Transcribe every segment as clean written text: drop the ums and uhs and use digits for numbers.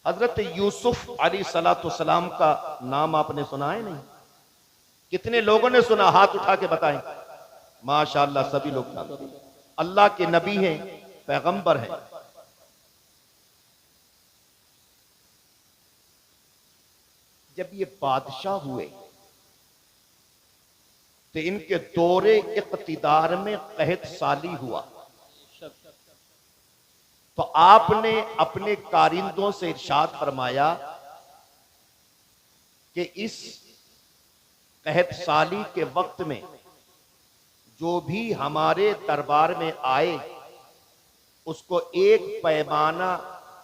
हजरत यूसुफ अलैहिस्सलाम का नाम आपने सुना है नहीं? कितने लोगों ने सुना? हाथ उठा के बताएं। माशाअल्लाह सभी लोग जानते हैं। अल्लाह के नबी हैं, पैगंबर हैं। जब ये बादशाह हुए तो इनके दौरे इक़्तिदार में कहत साली हुआ। तो आपने अपने कारिंदों से इरशाद फरमाया कि इस कहत साली के वक्त में जो भी हमारे दरबार में आए उसको एक पैमाना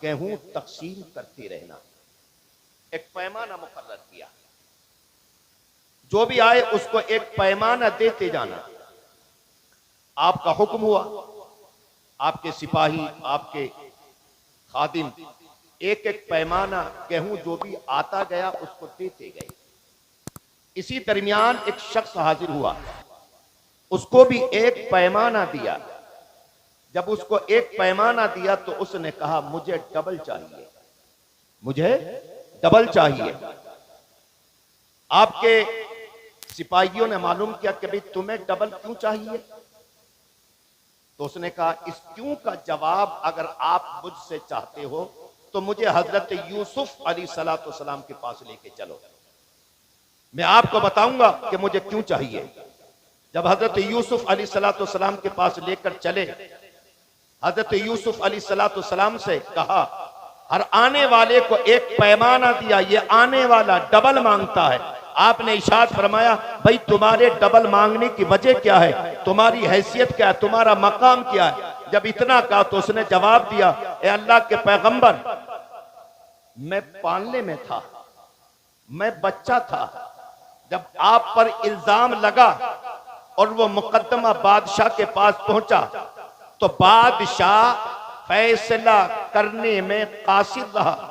गेहूं तकसीम करते रहना। एक पैमाना मुकर्रर किया, जो भी आए उसको एक पैमाना देते जाना। आपका हुक्म हुआ, आपके सिपाही, आपके खादिम एक एक पैमाना गेहूं जो भी आता गया उसको देते गए। इसी दरमियान एक शख्स हाजिर हुआ, उसको भी एक पैमाना दिया। जब उसको एक पैमाना दिया तो उसने कहा मुझे डबल चाहिए, मुझे डबल चाहिए। आपके सिपाहियों ने मालूम किया कि भाई तुम्हें डबल क्यों चाहिए? तो उसने कहा इस क्यों का जवाब अगर आप मुझसे चाहते हो तो मुझे हजरत यूसुफ अलैहिस्सलाम के पास लेके चलो, मैं आपको बताऊंगा कि मुझे क्यों चाहिए। जब हजरत यूसुफ अलैहिस्सलाम के पास लेकर चले, हजरत यूसुफ अलैहिस्सलाम से कहा हर आने वाले को एक पैमाना दिया, ये आने वाला डबल मांगता है। आपने इरशाद फरमाया भाई तुम्हारे डबल मांगने की वजह क्या है, तुम्हारी हैसियत क्या है, तुम्हारा मकाम क्या है? जब इतना कहा तो उसने जवाब दिया ए अल्लाह के पैगंबर, मैं पालने में था, मैं बच्चा था, जब आप पर इल्जाम लगा और वो मुकद्दमा बादशाह के पास पहुंचा तो बादशाह फैसला करने में कासिर रहा।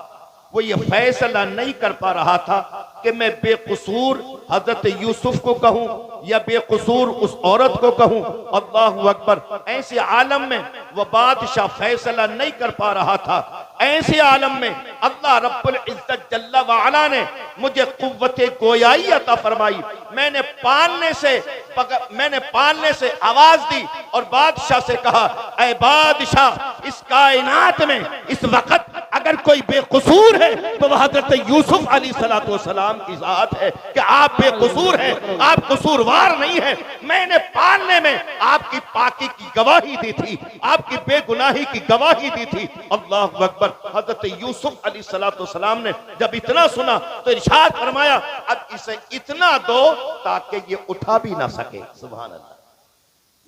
वो ये फैसला नहीं कर पा रहा था कि मैं बेकसूर हजरत यूसुफ को कहूं या बेकसूर उस औरत को कहूं। अल्लाहु अकबर। ऐसे आलम में वो बादशाह फैसला नहीं कर पा रहा था। ऐसे आलम में अल्लाह रब्बुल इज्जत जल्ला व अला ने मुझे कुव्वते गोयाई अता फरमाई। मैंने पालने से आवाज दी और बादशाह से कहा ऐ बादशाह, इस कायनात में इस वक्त अगर कोई बेकसूर है तो वह हजरत यूसुफ अलैहिस्सलाम की जात है कि आप बेकसूर हैं, आप कसूरवार नहीं है। मैंने पालने में आपकी पाकी की गवाही दी थी, आपकी बेगुनाही की गवाही दी थी। अल्लाहु अकबर। हजरत यूसुफ अलैहिस्सलाम ने जब इतना सुना तो इरशाद फरमाया अब इसे इतना दो ताकि ये उठा भी ना सके। सुभान अल्लाह,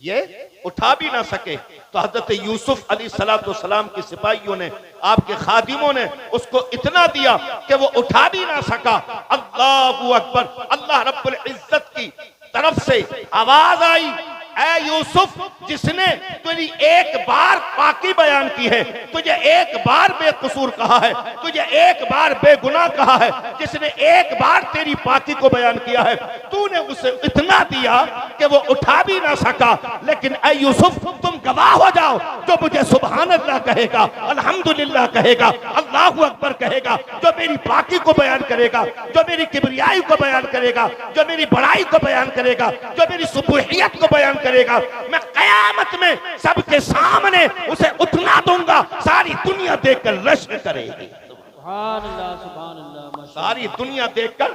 ये उठा भी ना सके। तो हजरत यूसुफ अलैहिस्सलाम के सिपाहियों ने, आपके खादिमों ने उसको इतना दिया कि वो उठा भी ना सका। अल्लाहु अकबर। अल्लाह रब्बुल इज्जत की तरफ से आवाज आई ऐ यूसुफ, जिसने तुझे एक बार पाकी बयान की है, तुझे एक बार बेकसूर कहा है, तुझे एक बार बेगुनाह कहा है, जिसने एक बार तेरी पाकी को बयान किया है, तूने उसे इतना दिया कि वो उठा भी ना सका। लेकिन ऐ यूसुफ, तुम गवाह हो जाओ, जो मुझे सुभान अल्लाह कहेगा, अल्हम्दुलिल्लाह कहेगा, अल्लाहु अकबर कहेगा, जो मेरी पाकी को बयान करेगा, जो मेरी किबरियाई को बयान करेगा, जो मेरी बड़ाई को बयान करेगा, जो मेरी सुबूहियत को बयान करेगा, मैं कयामत में सबके सामने उसे उठना दूंगा, सारी दुनिया देखकर रश्क करेगी। सुभान अल्लाह, सुभान अल्लाह। सारी दुनिया देखकर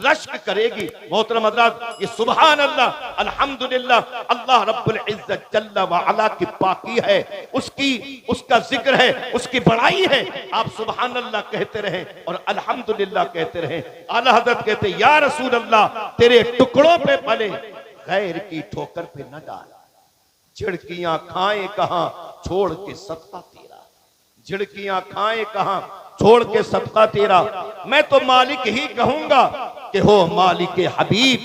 रश्क करेगी। मोहतरम हज़रात, ये सुभान अल्लाह, अल्हम्दुलिल्लाह, अल्लाह रब्बुल इज्जत जल्ला व अला की पाकी है, उसका जिक्र है, उसकी बड़ाई है। आप सुभान अल्लाह कहते रहें और अल्हम्दुलिल्लाह कहते रहें। आला हज़रत कहते या रसूल अल्लाह, तेरे टुकड़ों पे पले गैर की ठोकर पे न डाल, झिड़कियां खाए कहां छोड़ के सदका तेरा, झिड़कियां खाए कहां छोड़ के सदका तेरा। मैं तो मालिक ही कहूंगा कि हो मालिक हबीब,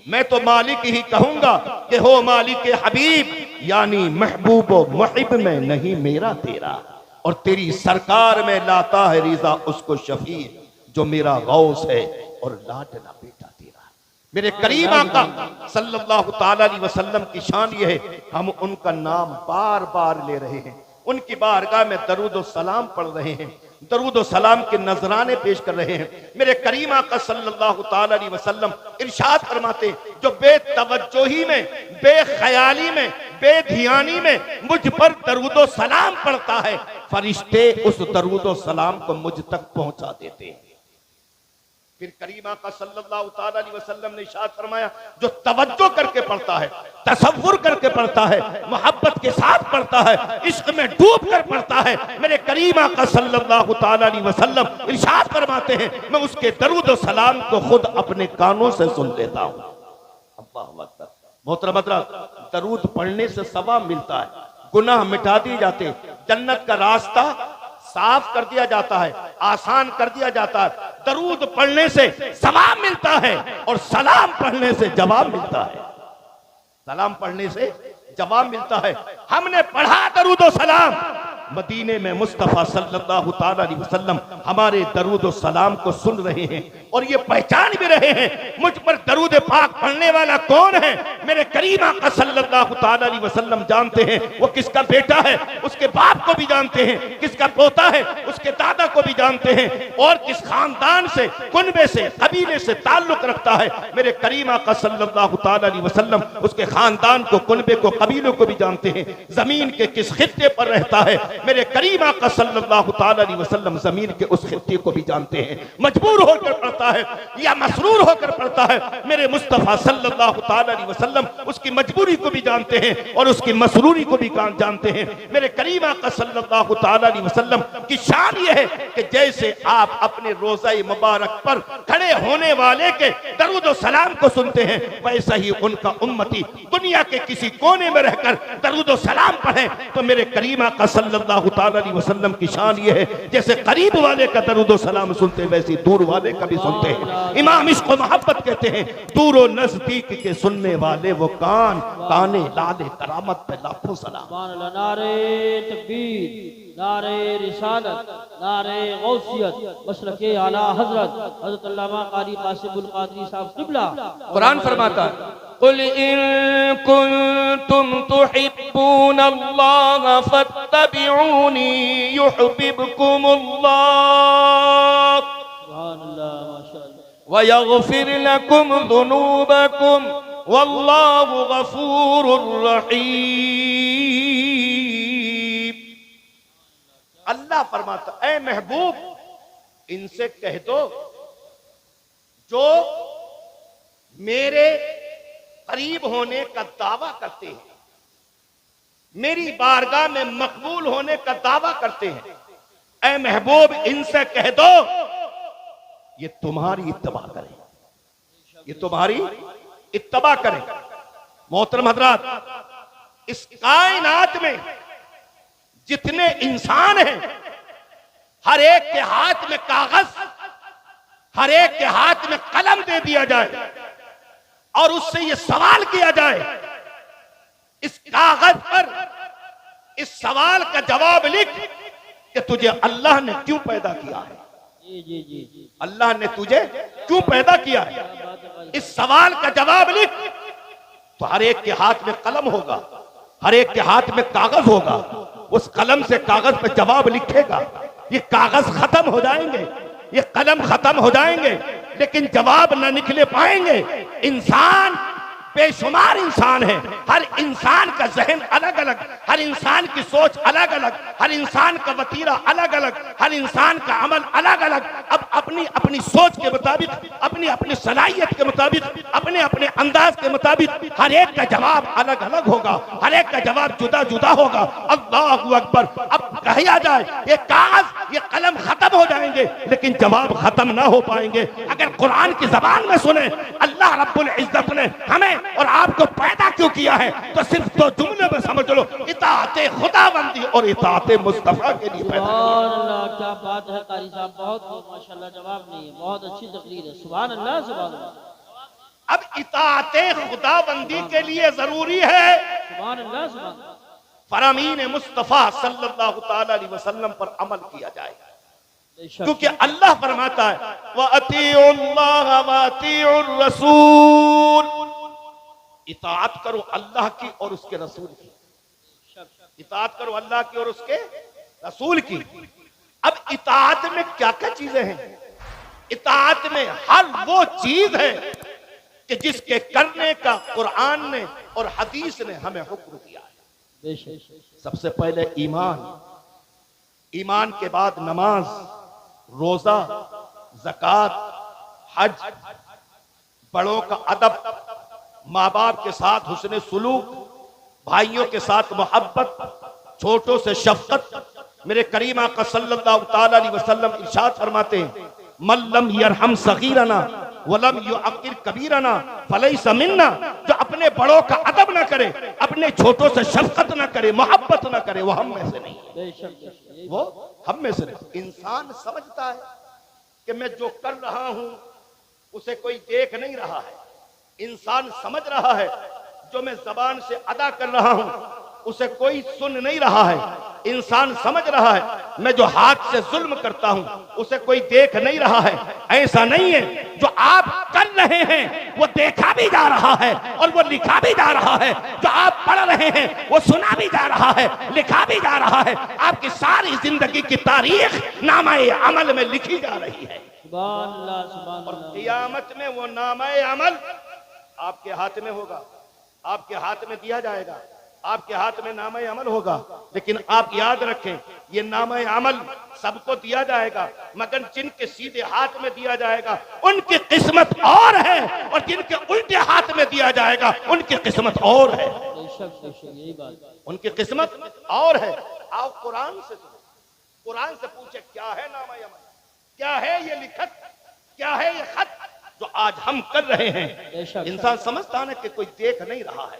मैं तो मालिक ही कहूंगा कि हो मालिक हबीब, यानी महबूब व मुहिब में नहीं मेरा तेरा, और तेरी सरकार में लाता है रिजा उसको शफीर जो मेरा गौस है और लाडला बेटा तेरा। मेरे करीम आका सल्लल्लाहु ताला अलैहि वसल्लम की शान ये है, हम उनका नाम बार बार ले रहे हैं, उनकी बारगाह में दरूद और सलाम पढ़ रहे हैं। दरूद व सलाम के नजराने पेश कर रहे हैं। मेरे करीम आका सल्लल्लाहु ताला अलैहि वसल्लम इरशाद फरमाते, जो बेतवज्जोही में, बेख्याली में, बेधियानी में मुझ पर दरूद व सलाम पढ़ता है, फरिश्ते उस दरूद व सलाम को मुझ तक पहुंचा देते हैं। फिर करीम आका सल्लल्लाहु ताला अलैहि वसल्लम ने इरशाद फरमाया, जो तवज्जो करके पढ़ता है, तसव्वुर करके पढ़ता है, मोहब्बत के साथ पढ़ता है, इश्क में डूब कर पढ़ता है, मेरे करीम आका सल्लल्लाहु ताला अलैहि वसल्लम इरशाद फरमाते हैं, मैं उसके दरूद व सलाम को खुद अपने कानों से सुन लेता हूं। अल्लाहु अकबर। मोहतरम हज़रात, दरूद पढ़ने से सवाब मिलता है, गुनाह मिटा दिए जाते हैं, जन्नत का रास्ता साफ कर दिया जाता है, आसान कर दिया जाता है। दरूद पढ़ने से सवाब मिलता है और सलाम पढ़ने से जवाब मिलता है। सलाम पढ़ने से जवाब मिलता है। हमने पढ़ा दरूद व सलाम, मदीने में मुस्तफा सल्लल्लाहु ताला अलैहि वसल्लम हमारे दरूद व सलाम को सुन रहे हैं और ये पहचान भी रहे हैं मुझ पर दरूद पाक पढ़ने वाला कौन है। मेरे करीम आका सल्लल्लाहु ताला अलैहि वसल्लम जानते हैं वो किसका बेटा है, उसके बाप को भी जानते हैं, किसका पोता है उसके दादा को भी जानते हैं, और किस खानदान से, कुनबे से, कबीले से ताल्लुक रखता है। मेरे करीम आका सल्लल्लाहु ताला अलैहि वसल्लम उसके खानदान को, कुनबे को, कबीलों को भी जानते हैं, जमीन के किस खित्ते पर रहता है। मेरे करीम आका सल्लल्लाहु ताला अलैहि वसल्लम जमीन के उस खित्ते को भी जानते हैं। मजबूर होकर पढ़ता है या मसरूर होकर पढ़ता है, मेरे मुस्तफा सल्लल्लाहु ताला अलैहि वसल्लम उसकी मजबूरी को भी जानते हैं और उसकी मसरूरी को भी जानते हैं। मेरे करीम आका सल्लल्लाहु ताला अलैहि वसल्लम की शान यह है कि जैसे आप अपने रोज़ा मुबारक पर खड़े होने वाले के दरूद व सलाम को सुनते हैं, वैसा ही उनका उम्मती दुनिया के किसी कोने में रहकर दरूद व सलाम पढ़े तो मेरे करीम आका सल्लल्लाहु ताला अलैहि वसल्लम की शान ये है, जैसे करीब वाले का दरूद व सलाम सुनते हैं वैसे दूर वाले का भी सुनते हैं। इमाम इश्क व मोहब्बत कहते हैं, दूर व नजदीक के सुनने वाले वो कान, काने लाले करामत पे लाखों सलाम। नारे तकबीर, नारे रिसालत, नारे गौसियत, मसलके आला हजरत हजरत अल्लामा कारी कासिमुल कादरी साहब क़िबला। कुरान फरमाता है, कुल इन कुंतुम तुहिब्बूनल्लाह फत्तबिऊनी युहिब्बुकुमुल्लाह सुभानअल्लाह माशाअल्लाह व यगफिर लकुम दुनूबकुम वल्लाहु गफूरुर रहीम। अल्लाह फरमाता, ऐ महबूब इनसे कह दो जो मेरे करीब होने का दावा करते हैं, मेरी बारगाह में मकबूल होने का दावा करते हैं, ऐ महबूब इनसे कह दो ये तुम्हारी इत्तबा करें, ये तुम्हारी इत्तबा करें। मोहतरम हजरात, इस कायनात में जितने इंसान हैं हर एक के हाथ में कागज, हर एक के हाथ में कलम दे दिया जाए और उससे ये सवाल किया जाए, इस कागज पर इस सवाल का जवाब लिख कि तुझे अल्लाह ने क्यों पैदा किया है। जी जी जी जी, अल्लाह ने तुझे क्यों पैदा किया है, इस सवाल का जवाब लिख। तो हर एक के हाथ में कलम होगा, हर एक के हाथ में कागज होगा, उस कलम से कागज पर जवाब लिखेगा। ये कागज खत्म हो जाएंगे, ये कलम खत्म हो जाएंगे, लेकिन जवाब न निकले पाएंगे। इंसान बेशुमार इंसान है, हर इंसान का जहन अलग अलग, हर इंसान की सोच अलग अलग, हर इंसान का वतीरा अलग अलग, हर इंसान का अमल अलग अलग। अब अपनी अपनी सोच के मुताबिक, अपनी अपनी सलाहियत के मुताबिक, अपने अपने अंदाज के मुताबिक हर एक का जवाब अलग अलग होगा, हर एक का जवाब जुदा जुदा होगा। अल्लाहु अकबर। अब कहा जाए ये कागज, ये कलम खत्म हो जाएंगे लेकिन जवाब खत्म ना हो पाएंगे। अगर कुरान की जबान में सुने अल्लाह रब्बुल इज्जत ने हमें और आपको पैदा क्यों किया है, तो सिर्फ दो जुमले में समझ लो, इताअते खुदाबंदी और इताअते मुस्तफा के लिए पैदा। सुभान अल्लाह, क्या बात है कारी साहब, बहुत माशाल्लाह, जवाब नहीं है, बहुत अच्छी तकरीर है। सुभान अल्लाह सुभान अल्लाह। अब इताअते खुदाबंदी के लिए जरूरी है सुभान अल्लाह सुभान अल्लाह। फरामीन मुस्तफा सल्लल्लाहु ताला अलैहि वसल्लम पर अमल किया जाए, बेशक। क्योंकि अल्लाह फरमाता है व अतीउल्लाह व अतीउर रसूल, इताअत करो अल्लाह की और उसके रसूल की, इताअत करो अल्लाह की और उसके रसूल की। अब इताअत में क्या क्या चीजें हैं? इताअत में हर वो चीज है कि जिसके करने का कुरान ने और हदीस ने हमें हुक्म दिया है। सबसे पहले ईमान, ईमान के बाद नमाज, रोजा, ज़कात, हज, बड़ों का अदब, माँ बाप के साथ हुस्न सुलूक, भाइयों के साथ मोहब्बत, छोटों से शफकत। मेरे करीम आका सल्लल्लाहु ताला अलैहि वसल्लम इरशाद फरमाते हैं, मल्लम यरहम सगीरना वलम युअक्किर कबीरना फलैसा मिन्ना। जो अपने बड़ों का अदब ना करे, अपने छोटों से शफकत ना करे, मोहब्बत ना करे, वो हम में से नहीं है। वो हम में से नहीं। इंसान समझता है कि मैं जो कर रहा हूं उसे कोई देख नहीं रहा है। इंसान समझ रहा है जो मैं जबान से अदा कर रहा हूं उसे कोई सुन नहीं रहा है। इंसान समझ रहा है मैं जो हाथ से जुल्म करता हूं उसे कोई देख नहीं रहा है। ऐसा नहीं है, जो आप कर रहे हैं वो देखा भी जा रहा है और वो लिखा भी जा रहा है। जो आप पढ़ रहे हैं वो सुना भी जा रहा है, लिखा भी जा रहा है। आपकी सारी जिंदगी की तारीख नामाए अमल में लिखी जा रही है। और क़यामत में वो नामाए अमल आपके हाथ में होगा, आपके हाथ में दिया जाएगा, आपके हाथ में नामे अमल होगा। लेकिन आप याद रखें, ये नामे अमल सबको दिया जाएगा, मगर जिनके सीधे हाथ में दिया जाएगा उनकी किस्मत और है, और जिनके उल्टे हाथ में दिया जाएगा उनकी किस्मत और है। उनकी किस्मत और है। आओ कुरान से, कुरान से पूछे क्या है नामे अमल, क्या है ये लिखत, क्या है ये खत जो आज हम कर रहे हैं। इंसान समझता ना कि कोई देख नहीं रहा है,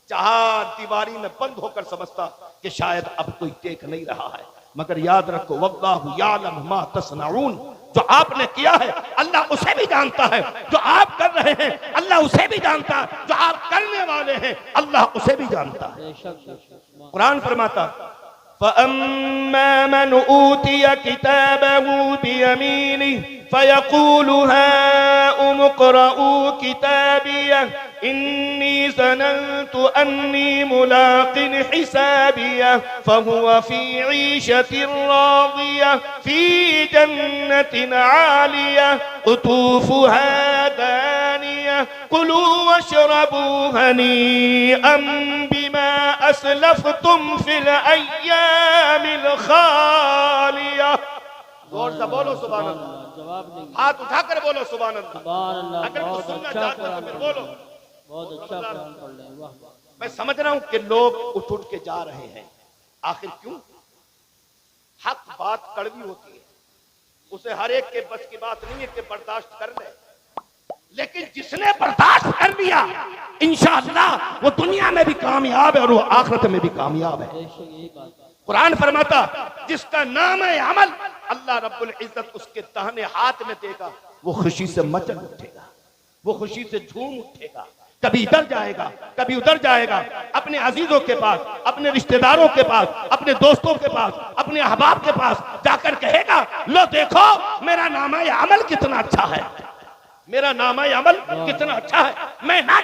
चार दीवारी में बंद होकर समझता कि शायद अब कोई देख नहीं रहा है। मगर याद रखो, वल्लाहु यालम मा तस्नऊन, जो आपने किया है अल्लाह उसे भी जानता है। जो आप कर रहे हैं अल्लाह उसे भी जानता है। जो आप करने वाले हैं अल्लाह उसे भी जानता है। कुरान फरमाता, फअम्मा मन ऊतिय किताबहु बियमीनिह फयक़ूलु हाउम इक़्रऊ किताबियह इन्नी ज़नन्तु अन्नी मुलाक़िन हिसाबियह फहुव फ़ी ईशतिन राज़ियह फ़ी जन्नतिन आलियह क़ुतूफ़ुहा दानियह कुलू वश्रबू हनीअम बिमा अस्लफ़्तुम फ़िल अय्यामिल ख़ालियह। जोर से बोलो सुभान अल्लाह, जवाब नहीं, हाथ उठाकर बोलो सुभान अल्लाह। सुभान अल्लाह। अगर कुछ सुनना चाहते हो तो फिर बोलो। बहुत अच्छा कुरान पढ़ रहे हैं, वाह वाह। मैं समझ रहा हूं कि लोग उठ उठ के जा रहे हैं, आखिर क्यों? हक बात कड़वी होती है, उसे हर एक के बस की बात नहीं है कि बर्दाश्त कर ले, लेकिन जिसने बर्दाश्त कर लिया इंशाअल्लाह वो दुनिया में भी कामयाब है और वो आखिरत में भी कामयाब है। कुरान फरमाता, जिसका नाम है अमल अल्लाह रब्बुल इज्जत उसके दाहिने हाथ में देगा, वो खुशी से मचल उठेगा, वो खुशी से झूम उठेगा। कभी इधर जाएगा, कभी उधर जाएगा, अपने अजीजों के पास, अपने रिश्तेदारों के पास, अपने दोस्तों के पास, अपने अहबाब के पास जाकर कहेगा, लो देखो मेरा नामा अमल कितना अच्छा है, मेरा नामा अमल कितना अच्छा है। मैं ना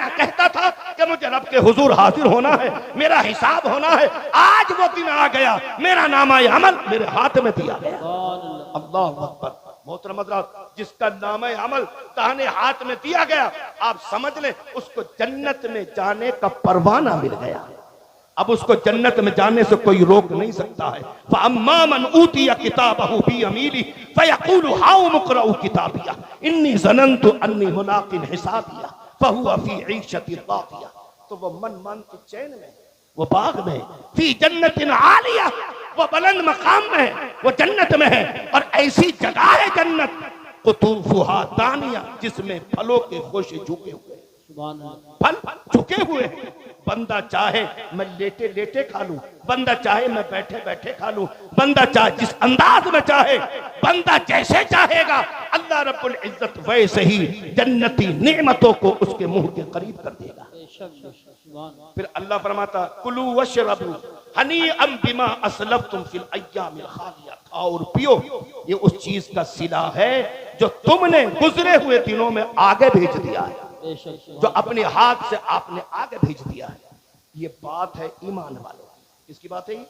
कहता था कि मुझे रब के हुजूर हाजिर होना है, मेरा हिसाब होना है। आज वो दिन आ गया, मेरा नामा अमल मेरे हाथ में दिया गया। अल्लाह अकबर। मोहतरम हज़रात, जिसका नामा अमल दाहिने हाथ में दिया गया, आप समझ लें उसको जन्नत में जाने का परवाना मिल गया। अब उसको जन्नत में जाने से कोई रोक नहीं सकता है। फअम्मा मन ऊतिया किताबहु बियमीनिह फयक़ूलु हाउम इक़्रऊ किताबियह इन्नी ज़नन्तु अन्नी मुलाक़िन हिसाबियह फहुव फ़ी ईशतिन राज़ियह। तो वो मन मान के चैन में, वो बाग में, फी जन्नतिन आलिया, वो बुलंद मकाम में है, वो जन्नत में है। और ऐसी जगह है जन्नत, क़ुतूफ़ुहा दानिया, जिसमें फलों के खोशे झुके हुए, फल झुके हुए। बंदा चाहे मैं लेटे लेटे खा लूं, बंदा चाहे मैं बैठे बैठे खा लूं, बंदा चाहे जिस अंदाज में चाहे, बंदा जैसे चाहेगा अल्लाह रब्बुल इज्जत वैसे ही जन्नती नेमतों को उसके मुंह के करीब कर देगा। फिर अल्लाह फरमाता, कुलू वशरबू हनीअम बिमा अस्लफ्तुम फिल अय्यामिल खालिया, खाओ और पियो, ये उस चीज का सिला है जो तुमने गुजरे हुए दिनों में आगे भेज दिया है, जो अपने हाथ से आपने आगे भेज दिया है। ये बात है ईमान वालों। किसकी बात है ये?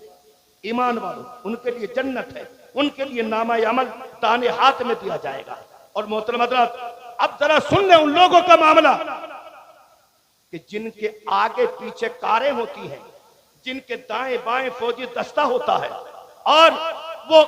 ईमान वालों। उनके लिए जन्नत है, उनके लिए नामा अमल दाने हाथ में दिया जाएगा। और मोहतरम हज़रात, अब जरा सुन लें उन लोगों का मामला कि जिनके आगे पीछे कारें होती हैं, जिनके दाएं बाएं फौजी दस्ता होता है और वो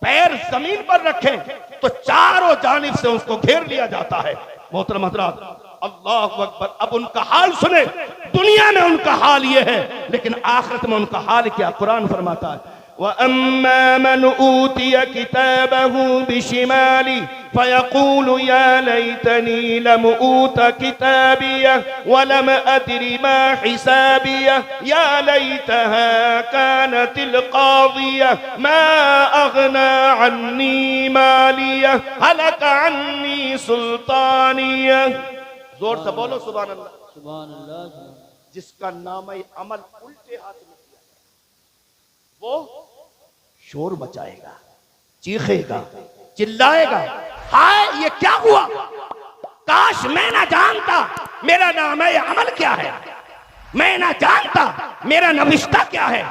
पैर जमीन पर रखें तो चारों जानिब से उसको घेर लिया जाता है। मोहतरम हज़रात, अल्लाहु अकबर। अब उनका हाल सुने। दुनिया में उनका हाल ये है, लेकिन आखिरत में उनका हाल क्या? कुरान फरमाता है, वअम्मा मन ऊतिय किताबहु बिशिमाली फयक़ूलु या लैतनी लम ऊत किताबिया वलम अदरी मा हिसाबिया या लैतहा कानतिल क़ादिया मा अग़ना अन्नी मालिया हलक अन्नी सुल्तानिया। जोर से बोलो सुभान अल्लाह। सुभान अल्लाह। जिसका नाम अमल उल्टे हाथ में किया वो शोर मचाएगा, चीखेगा, चिल्लाएगा, हाय ये क्या हुआ, काश मैं ना जानता मेरा नाम अमल क्या है, मैं ना जानता मेरा नविश्ता क्या है,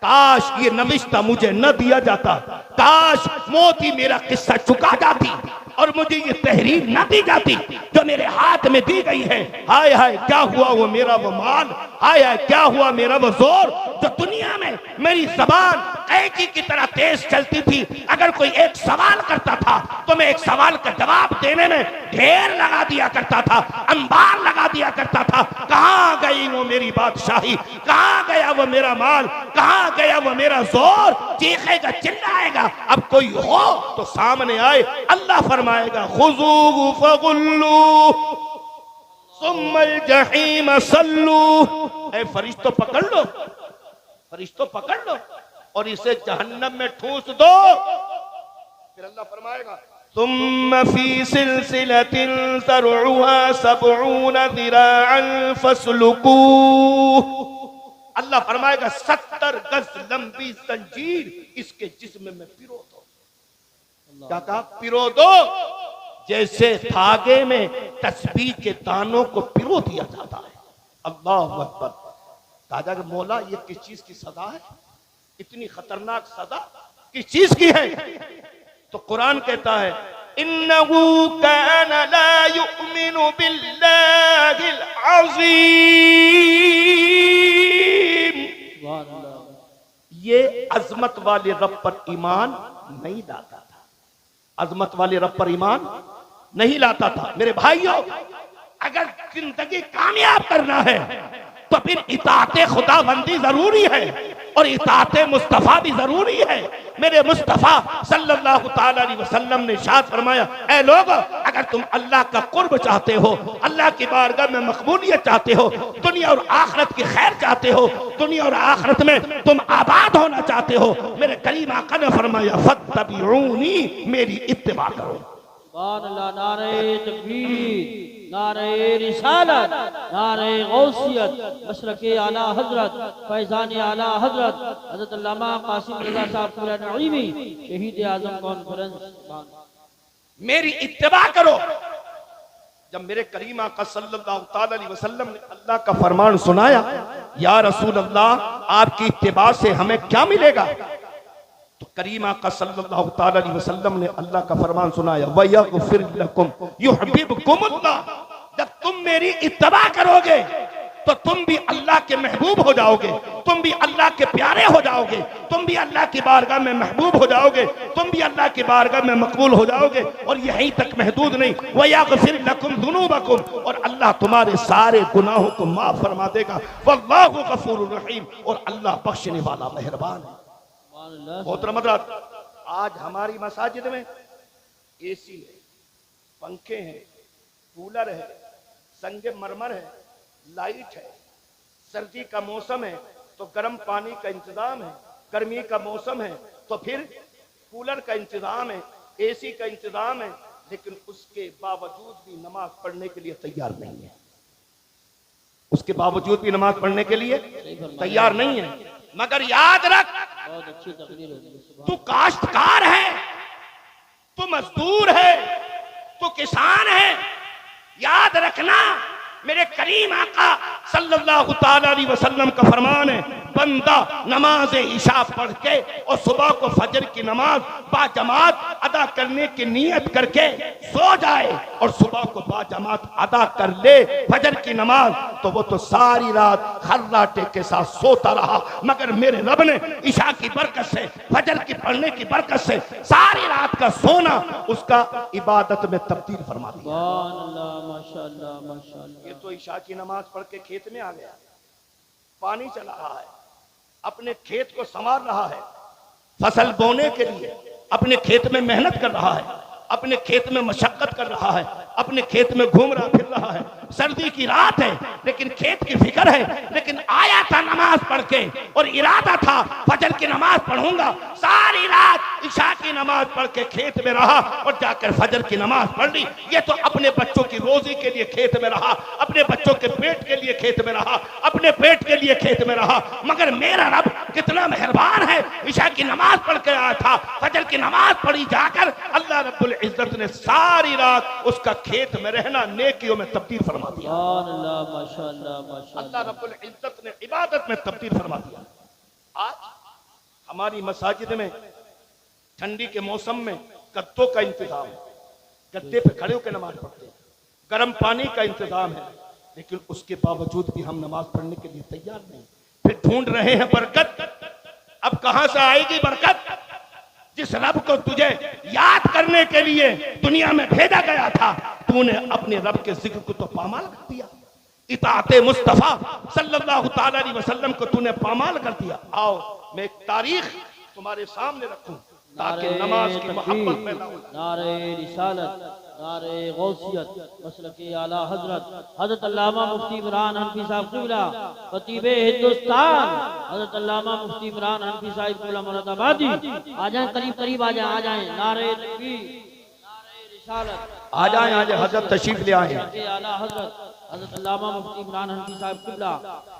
काश ये नविश्ता मुझे न दिया जाता, काश मोती मेरा किस्सा चुका जाती और मुझे ये तहरीर न दी जाती जो मेरे हाथ में दी गई है। हाय हाय क्या हुआ वो मेरा वो माल, हाय हाय क्या हुआ मेरा वो जोर, जो दुनिया में मेरी जबान कैंची की तरह तेज चलती थी। अगर कोई एक सवाल करता था तो मैं एक सवाल का जवाब देने में ढेर लगा दिया करता था, अंबार लगा दिया करता था। कहाँ गई वो मेरी बादशाही, कहाँ गया वो मेरा माल, कहाँ गया वो मेरा जोर। चीखेगा, चिल्लाएगा। अब कोई हो तो सामने आए। अल्लाह फरमाएगा, खुज़ूहु फगुल्लू सुम्मल जहीम सल्लू। ऐ फरिश्तों पकड़ लो, फरिश्तों पकड़ लो और इसे जहन्नम में ठूस दो। फिर अल्लाह फरमाएगा, सुम्म फी सिलसिलतिन ज़रउहा सबऊन ज़िराअन फस्लुकू। अल्लाह फरमाएगा 70 गज लंबी जंजीर इसके जिस्म में पिरो दो। क्या कहा? पिरो दो। जैसे धागे में तस्बीह के दानों को पिरो दिया जाता है। अल्लाहु अकबर। ताजा के मौला ये किस चीज की सजा है? इतनी खतरनाक सजा किस चीज की है? तो कुरान कहता है, इन्नहु कान ला युमिनु बिल्लाहिल अज़ीम। ये अजमत वाले रब पर ईमान नहीं लाता था, अजमत वाले रब पर ईमान नहीं लाता था। मेरे भाइयों, अगर जिंदगी कामयाब करना है तो फिर इताअते खुदाबंदी जरूरी है और इताअते मुस्तफा भी जरूरी है। मेरे मुस्तफा सल्लल्लाहु ताला अलैहि वसल्लम ने इरशाद फरमाया, ऐ लोगो, अगर तुम अल्लाह का कुर्ब चाहते हो, अल्लाह की बारगाह में मकबूलियत चाहते हो, दुनिया और आखिरत की खैर चाहते हो, दुनिया और आखिरत में तुम आबाद होना चाहते हो, मेरे करीम आका ने फरमाया, फत्तबिऊनी, मेरी इत्तिबा करो। सुभान अल्लाह। नारे तकबीर, नारे रिसालत, नारे गौसियत, मशरक़े आला हजरत, फैज़ान आला हजरत हज़रत अल्लामा कासिम रज़ा साहब पूरा नईमी शहीद आज़म कॉन्फ्रेंस। मेरी इत्तिबा करो। जब मेरे करीम आका सल्लल्लाहु ताला अलैहि वसल्लम ने अल्लाह का फरमान सुनाया, या रसूल अल्लाह, आपकी इत्तिबा से हमें क्या मिलेगा? तो करीम आका सल्लल्लाहु ताला अलैहि वसल्लम ने अल्लाह का फरमान सुनाया, वयग़फिर लकुम युहिब्बुकुमुल्लाह। जब तुम मेरी इत्तिबा करोगे तो तुम भी अल्लाह के महबूब हो जाओगे, तुम भी अल्लाह के प्यारे हो जाओगे, तुम भी अल्लाह की बारगाह में महबूब हो जाओगे, तुम भी अल्लाह की बारगाह में मकबूल हो जाओगे। और यहीं तक महदूद नहीं, वयग़फिर लकुम ज़ुनूबकुम, और अल्लाह तुम्हारे सारे गुनाहों को माफ फरमा देगा। वल्लाहु गफूरुर रहीम, और अल्लाह बख्शने वाला मेहरबान है। मोहतरम हज़रात, आज हमारी मसाजिद में एसी है, पंखे हैं, कूलर है, संगे मरमर है, लाइट है। सर्दी का मौसम है तो गर्म पानी का इंतजाम है, गर्मी का मौसम है तो फिर कूलर का इंतजाम है, एसी का इंतजाम है, लेकिन उसके बावजूद भी नमाज पढ़ने के लिए तैयार नहीं है। उसके बावजूद भी नमाज पढ़ने के लिए तैयार नहीं है। मगर याद रख, बहुत अच्छी तकरीर होगी। तू काश्तकार है, तू मजदूर है, तू किसान है। याद रखना, मेरे करीम आका सल्लल्लाहु ताला अलैहि वसल्लम का फरमान है, बंदा नमाज इशा पढ़ के और सुबह को फजर की नमाज बाजमात अदा करने की नीयत करके सो जाए और सुबह को बाजमात अदा कर ले फजर की नमाज, तो वो तो सारी रात खर्राटे के साथ सोता रहा, मगर मेरे रब ने इशा की बरकत से, फजर की पढ़ने की बरकत से सारी रात का सोना उसका इबादत में तब्दील फरमा दिया। माशाअल्लाह माशाअल्लाह। ये तो इशा की नमाज पढ़ के खेत में आ गया, पानी चला रहा है, अपने खेत को संवार रहा है, फसल बोने के लिए अपने खेत में मेहनत कर रहा है, अपने खेत में मशक्कत कर रहा है, अपने खेत में घूम रहा फिर रहा है, सर्दी की रात है लेकिन खेत की फिक्र है, लेकिन आया था नमाज पढ़ के और इरादा था फजर की नमाज पढ़ूंगा, सारी रात इशा की नमाज पढ़ के खेत में रहा और जाकर फजर की नमाज पढ़ ली। ये तो अपने बच्चों की रोजी के लिए खेत में रहा, अपने बच्चों के पेट के लिए खेत में रहा, अपने पेट के लिए खेत में रहा, मगर मेरा रब कितना मेहरबान है, इशा की नमाज पढ़ के आया था, फजर की नमाज पढ़ी जाकर अल्लाह रब्बुल इज्जत ने सारी रात उसका खेत में रहना नेकियों में तब्दील फरमा दिया। अल्लाह रब्बुल इज्जत ने इबादत में तब्दील फरमा दिया। आज हमारी मसाजिद में ठंडी के मौसम में गद्दों का इंतजाम है, गद्दे पे खड़े होकर नमाज पढ़ते हैं, गर्म पानी का इंतजाम है, लेकिन उसके बावजूद भी हम नमाज पढ़ने के लिए तैयार नहीं। फिर ढूंढ रहे हैं बरकत। अब कहां से आएगी बरकत? जिस रब को तुझे याद करने के लिए दुनिया में भेजा गया था, तूने अपने रब के जिक्र को तो पामाल कर दिया। इताअते मुस्तफा सल्लल्लाहु ताला अलैहि वसल्लम को तूने पामाल कर दिया। आओ मैं एक तारीख तुम्हारे सामने रखूं ताकि नमाज की मोहब्बत पैदा हो। नारे रिसालत, नारे गौसियत, मसलके आला हजरत हजरत अल्लामा मुफ्ती इमरान हनफी साहब क़िबला खतीबे हिंदुस्तान, हजरत अल्लामा मुफ्ती इमरान हनफी साहब क़िबला मुरादाबादी आ जाएं, करीब करीब आ जाएं, आ जाएं। नारे तकबीर, नारे रिसालत, आ जाएं, आ जाएं, हजरत तशरीफ ले आए। आला हजरत हजरत अल्लामा मुफ्ती इमरान हनफी साहब क़िबला,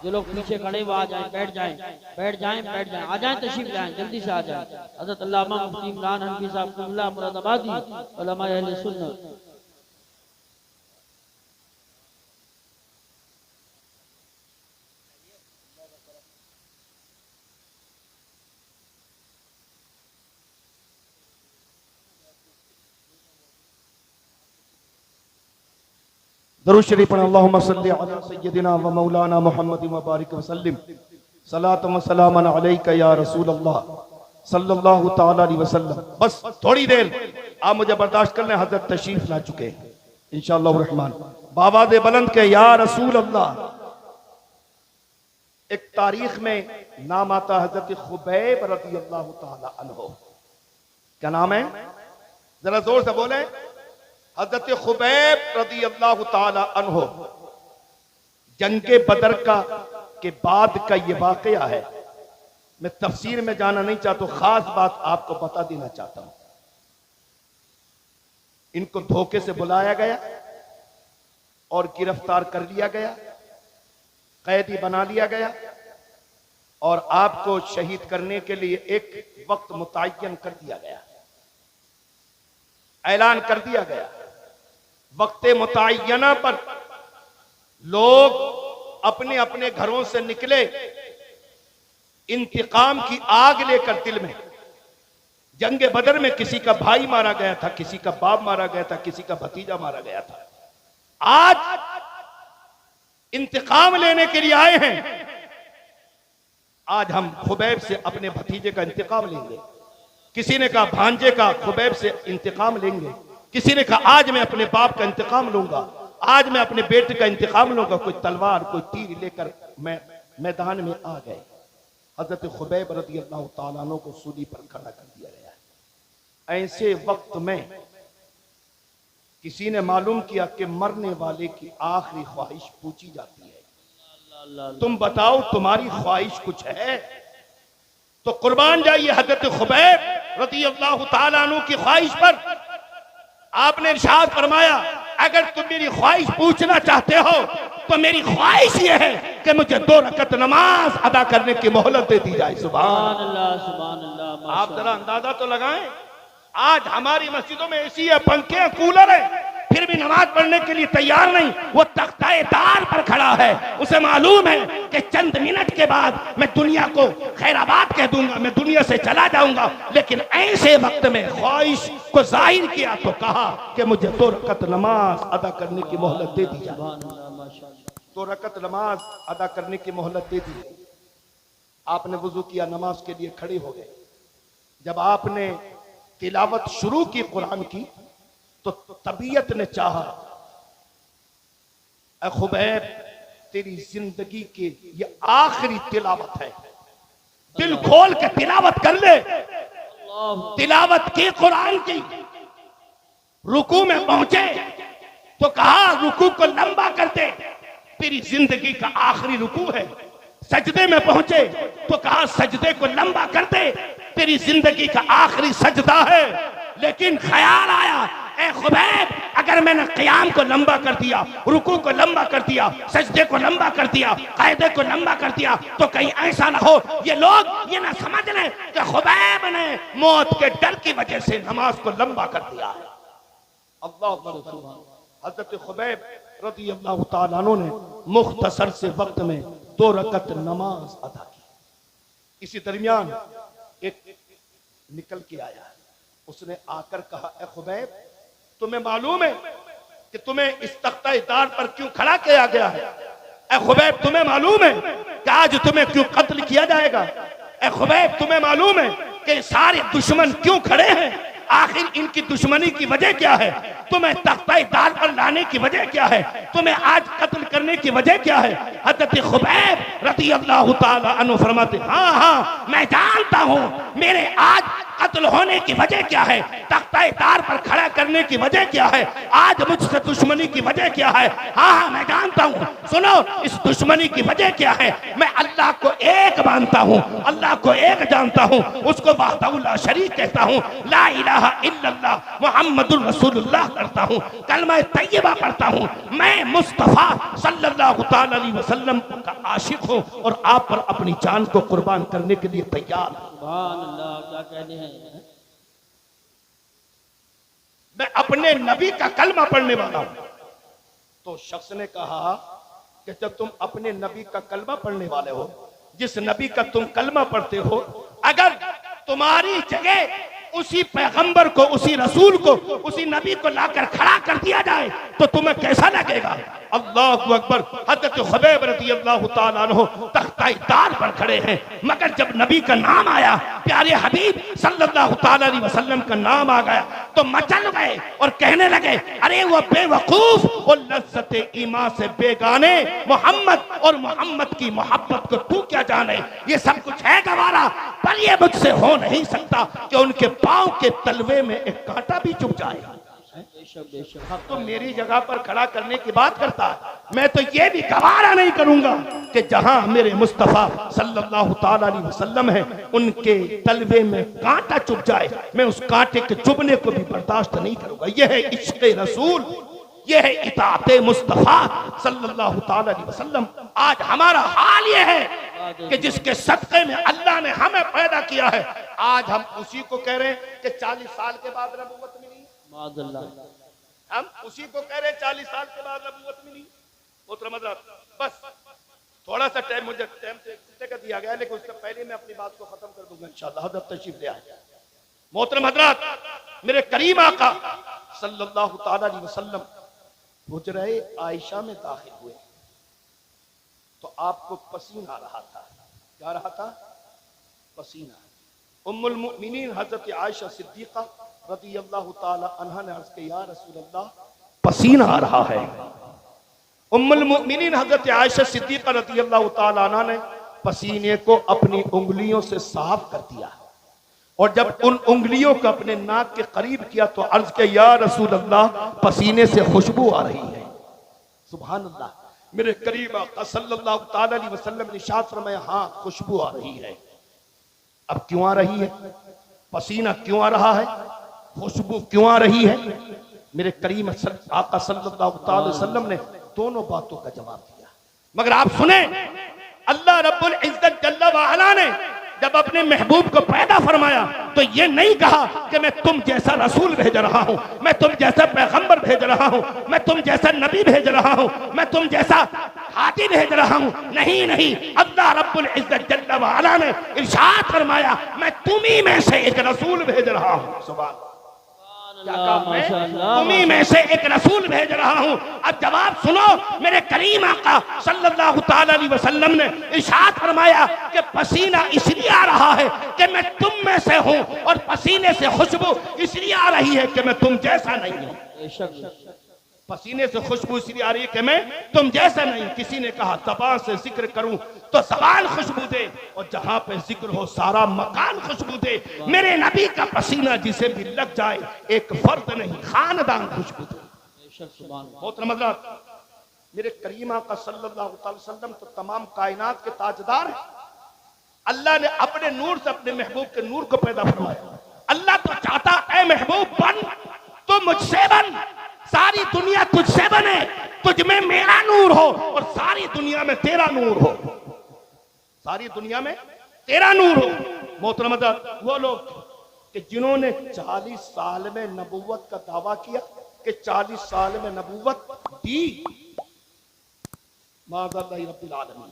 जो लोग पीछे खड़े हुए आ जाएं, बैठ जाएं, बैठ जाएं, बैठ जाएं, आ जाएं, तशरीफ लाएं, जल्दी से आ जाएं। हजरत अल्लामा मुफ्ती इमरान हनफी साहब क़िबला मुरादाबादी उलमा अहले सुन्नत। दरूद शरीफ पढ़ें। अल्लाहुम्मा सल्ली अला सय्यदिना व मौलाना मुहम्मद व बारिक वसल्लिम सलात व सलामन अलैका या रसूल अल्लाह सल्लल्लाहु ताला अलैहि वसल्लम। बस थोड़ी देर आप मुझे बर्दाश्त कर लें, हजरत तशरीफ ला चुके हैं इंशाअल्लाह रहमान। बाबा दे बुलंद के या रसूल अल्लाह। एक तारीख में नाम आता हजरत खुबैब रज़ियल्लाहु ताला अन्हु। क्या नाम है? जरा जोर से बोले। हजरत खुबैब रज़ियल्लाहु ताला अन्हु। जंगे बदर का के बाद का ये वाकया है। मैं तफसीर में जाना नहीं चाहता, खास बात आपको बता देना चाहता हूं। इनको धोखे से बुलाया गया और गिरफ्तार कर लिया गया, कैदी बना लिया गया और आपको शहीद करने के लिए एक वक्त मुतय्यन कर दिया गया, ऐलान कर दिया गया। वक्त मुतय्यना पर लोग अपने अपने घरों से निकले, इंतकाम की आग लेकर दिल में। जंगे बदर में किसी का भाई मारा गया था, किसी का बाप मारा गया था, किसी का भतीजा मारा गया था। आज इंतकाम लेने के लिए आए हैं। आज हम खुबैब से अपने भतीजे का इंतकाम लेंगे। किसी ने कहा भांजे का खुबैब से इंतकाम लेंगे, किसी ने कहा आज मैं अपने बाप का इंतकाम लूंगा, आज मैं अपने बेटे का इंतकाम लूंगा। कोई तलवार कोई तीर लेकर मैं मैदान में आ गए। हजरत खुबैब रज़ियल्लाहु ताला अन्हु को सूली पर खड़ा कर दिया गया। ऐसे वक्त में किसी ने मालूम किया कि मरने वाले की आखिरी ख्वाहिश पूछी जाती है, तुम बताओ तुम्हारी ख्वाहिश कुछ है? तो कुर्बान जाइए हजरत खुबैब रज़ियल्लाहु ताला अन्हु की ख्वाहिश पर। आपने इरशाद फरमाया, अगर तुम मेरी ख्वाहिश पूछना चाहते हो तो मेरी ख्वाहिश ये है कि मुझे 2 रकत नमाज अदा करने की मोहलत दे दी जाए। सुभान अल्लाह, सुभान अल्लाह। आप जरा अंदाजा तो लगाएं, आज हमारी मस्जिदों में एसी है, पंखे हैं, कूलर है, फिर भी नमाज पढ़ने के लिए तैयार नहीं, वो तख्ताए दार पर खड़ा है। उसे मालूम है कि चंद मिनट के बाद मैं दुनिया को खैराबाद कह दूंगा, मैं दुनिया से चला जाऊंगा। लेकिन ऐसे वक्त में ख्वाहिश को जाहिर किया तो कहा कि मुझे 2 रकत नमाज अदा करने की मोहलत दे दी जाए। 2 रकत नमाज अदा करने की मोहलत दे दी। आपने वुजू किया, नमाज के लिए खड़े हो गए। जब आपने तिलावत शुरू की कुरान की तो तबीयत ने चाहा, ऐ खुबैब तेरी जिंदगी की ये आखिरी तिलावत है, दिल खोल के तिलावत कर ले। तिलावत की कुरान की। रुकू में पहुंचे तो कहा रुकू को लंबा कर दे, तेरी जिंदगी का आखिरी रुकू है। सजदे में पहुंचे तो कहा सजदे को लंबा कर दे, तेरी जिंदगी का आखिरी सजदा है। लेकिन ख्याल आया, ए खुबैब अगर मैंने क़याम को लंबा कर दिया, रुकू को लंबा कर दिया, सजदे को लंबा कर दिया, कायदे को लंबा कर दिया, तो कहीं ऐसा ना हो ये लोग ये ना समझ लें कि खुबैब ने मौत के डर की वजह से नमाज को लंबा कर दिया है। अल्लाह अकबर। हजरत खुबैब रज़ी अल्लाह तआला अन्हु ने मुख्तसर से वक्त में 2 रकत नमाज अदा की। इसी दरमियान एक निकल के आया, उसने आकर कहा, ए खुबैब तुम्हें मालूम है कि तुम्हें इस तख्ता दार पर क्यों खड़ा किया गया है? ए खुबैब तुम्हें मालूम है कि आज तुम्हें क्यों कत्ल किया जाएगा? ए खुबैब तुम्हें मालूम है कि सारे दुश्मन क्यों खड़े हैं? आखिर इनकी दुश्मनी की वजह क्या है? तुम्हें तख्ता दार पर लाने की वजह क्या है? तुम्हें आज कत्ल करने की वजह क्या है? हज़रत खुबैब रज़ी अल्लाह तआला अन्हु फरमाते, हाँ हाँ मैं जानता हूँ मेरे आज कत्ल होने की वजह क्या है, तख्ता दार पर खड़ा करने की वजह क्या है, आज मुझसे दुश्मनी की वजह क्या है। हाँ हाँ मैं जानता हूँ। सुनो इस दुश्मनी की वजह क्या है? मैं अल्लाह को एक मानता हूँ, अल्लाह को एक जानता हूँ, उसको वहदहु ला शरीक कहता हूँ, ला इलाहा इल्लल्लाह मुहम्मदुर रसूलुल्लाह करता हूँ, कलमा तैयबा पढ़ता हूँ। मैं मुस्तफा सल्लल्लाहु तआला अलैहि वसल्लम का आशिक हूँ और आप पर अपनी जान को कुर्बान करने के लिए तैयार हूँ। सुभान अल्लाह, क्या कहने हैं। मैं अपने नबी का कलमा पढ़ने वाला हूं। तो शख्स ने कहा कि जब तुम अपने नबी का कलमा पढ़ने वाले हो, जिस नबी का तुम कलमा पढ़ते हो, अगर तुम्हारी जगह उसी पैगंबर को, उसी रसूल को, उसी नबी को लाकर खड़ा कर दिया जाए तो तुम्हें कैसा लगेगा? अल्लाहु अकबर। हज़रत खुबैब रज़ी अल्लाह तआला अन्हु तख्ताए दार पर खड़े हैं, मगर जब नबी का नाम आया, प्यारे हबीब सल्लल्लाहु तआला अलैहि वसल्लम का नाम आ गया तो मचल गए और कहने लगे, अरे वो बेवकूफ, वो लज्जत ईमान से बेगाने मोहम्मद और मोहम्मद की मोहब्बत को तू क्या जाने? ये सब कुछ है गवारा, पर ये मुझसे हो नहीं सकता कि उनके पांव के तलवे में एक कांटा भी चुभ जाए। तो मेरी जगह पर खड़ा करने की बात करता है। मैं तो ये भी गवारा नहीं करूंगा कि जहां मेरे मुस्तफा सल्लल्लाहु तआला अलैहि वसल्लम है उनके तलवे में कांटा चुभ जाए, मैं उस कांटे के चुभने को भी बर्दाश्त नहीं करूंगा। यह है इश्क़ रसूल, यह है इताअत मुस्तफा सल्लल्लाहु तआला अलैहि वसल्लम। आज हमारा हाल यह है कि जिसके सदक़े में अल्लाह ने हमें पैदा किया है, आज हम उसी को कह रहे हैं कि 40 साल के बाद नबूवत मिली। हम उसी को कह रहे हैं 40 साल के बाद नबूवत मिली। मोहतरम हज़रात, बस थोड़ा सा टाइम मुझे से का दिया गया, लेकिन उससे पहले मैं अपनी बात को खत्म कर दूंगा इंशाअल्लाह। हज़रत तशरीफ ले आए। मोहतरम हज़रात, मेरे करीम आका सल्लल्लाहु तआला अलैहि वसल्लम हुजरे आयशा में दाखिल हुए तो आपको पसीना आ रहा था। क्या आ रहा था? पसीना। उम्मुल मुमिनीन हज़रत आयशा सिद्दीक़ा रज़ी अल्लाह तआला अन्हा ने अर्ज़ किया, या रसूल अल्लाह पसीना आ रहा है। उम्मुल मुमिनीन हज़रत आयशा सिद्दीक़ा रज़ी अल्लाह तआला अन्हा ने पसीने को अपनी उंगलियों से साफ कर दिया और जब उन उंगलियों को अपने नाक के करीब किया तो अर्ज़ किया, या रसूल अल्लाह पसीने से खुशबू आ रही है। सुभान अल्लाह। मेरे करीम आका सल्लल्लाहु तआला अलैहि वसल्लम ने इरशाद फरमाया, हाँ खुशबू आ रही है। अब क्यों आ रही है? पसीना क्यों आ रहा है? खुशबू क्यों आ रही है? मेरे करीम आका सल्लल्लाहु अलैहि वसल्लम ने दोनों बातों का जवाब दिया। मगर आप सुने, अल्लाह रब्बुल इज्जत जल्ल व अला ने जब अपने महबूब को पैदा फरमाया तो ये नहीं कहा कि मैं तुम जैसा रसूल भेज रहा हूं, मैं तुम जैसा पैगंबर भेज रहा हूं, मैं तुम जैसा नबी भेज रहा हूं, मैं तुम जैसा हादी भेज रहा हूं। नहीं नहीं, अल्लाह रब्बुल इज्जत जल्ल व अला ने इरशाद फरमाया मैं तुम्ही में से एक रसूल भेज रहा हूं। सुभान क्या कहा मैं? तुम्ही में से एक रसूल भेज रहा हूं। अब जवाब सुनो, मेरे करीम आका सल्लल्लाहु ताला अलैहि वसल्लम ने इरशाद फरमाया कि पसीना इसलिए आ रहा है कि मैं तुम में से हूं, और पसीने से खुशबू इसलिए आ रही है कि मैं तुम जैसा नहीं हूं। पसीने से खुशबू इसलिए आ रही है कि मैं तुम जैसा नहीं। किसी ने कहा ज़बान से जिक्र करूं तो ज़बान खुशबू दे, और जहां पे जिक्र हो सारा मकान खुशबू दे। मेरे नबी का पसीना जिसे भी लग जाए एक फर्द नहीं खानदान खुशबू दे। मोहतरम हज़रात, मेरे करीम आका सल्लल्लाहु अलैहि वसल्लम तो तमाम कायनात के ताजदार हैं। अल्लाह ने अपने नूर से अपने महबूब के नूर को पैदा फरमाया। अल्लाह तो चाहता ऐ महबूब बन तो मुझसे बन, सारी दुनिया तुझसे बने, तुझ में मेरा नूर हो और सारी दुनिया में तेरा नूर हो, सारी दुनिया में तेरा नूर हो। मोहतरम हज़रात, वो लोग कि जिन्होंने 40 साल में नबूवत का दावा किया कि 40 साल में नबूवत दी, माज़अल्लाह रब्बिल आलमीन,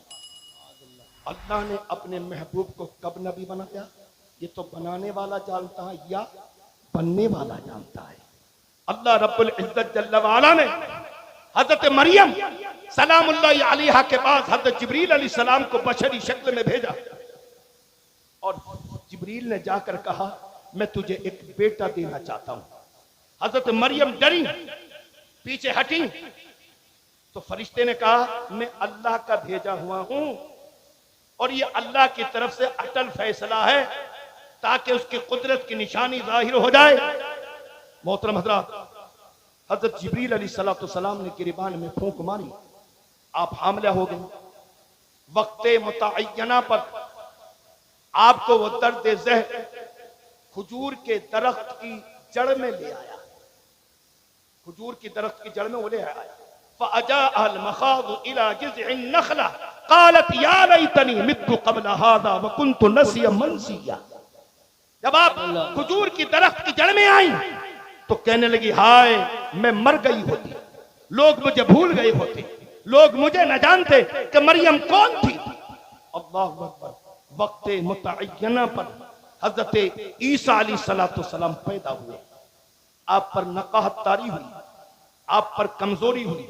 अल्लाह ने अपने महबूब को कब नबी बनाया ये तो बनाने वाला जानता है या बनने वाला जानता है। अल्लाह रब्बुल इज्जत जल्ल व अला ने हजरत मरियम सलामुल्लाहि अलैहा के पास हजरत जिब्रील अलैहिस्सलाम को बशरी शक्ल में भेजा, और जिब्रील ने जाकर कहा मैं तुझे एक बेटा देना चाहता हूं। हजरत मरियम डरी, पीछे हटी, तो फरिश्ते ने कहा मैं अल्लाह का भेजा हुआ हूं और ये अल्लाह की तरफ से अटल फैसला है ताकि उसकी कुदरत की निशानी जाहिर हो जाए। मोहतरम हजरात, हजरत जिब्रील अलैहिस्सलाम ने गिरबान में फूंक मारी, आप हामला हो गए। वक्ते मुतअय्यना पर आपको वो दर्द ज़हर खजूर के दरख्त की जड़ में ले आया, खजूर की दरख्त की जड़ में वो ले आया। फ़अजाअल मखाज़ इला जिज़इन नखला क़ालत या लैतनी मित्तु क़ब्ल हाज़ा व कुन्तु नसिय्यन मनसिया। जब आप खजूर की दरख्त की जड़ में आई तो कहने लगी हाय मैं मर गई होती, लोग मुझे भूल गए होते, लोग मुझे न जानते कि मरियम कौन थी। अल्लाहु अकबर। वक्ते मुतअय्यना पर हजरत ईसा अलैहिस्सलाम पैदा हुए, आप पर नकाहत तारी हुई, आप पर कमजोरी हुई।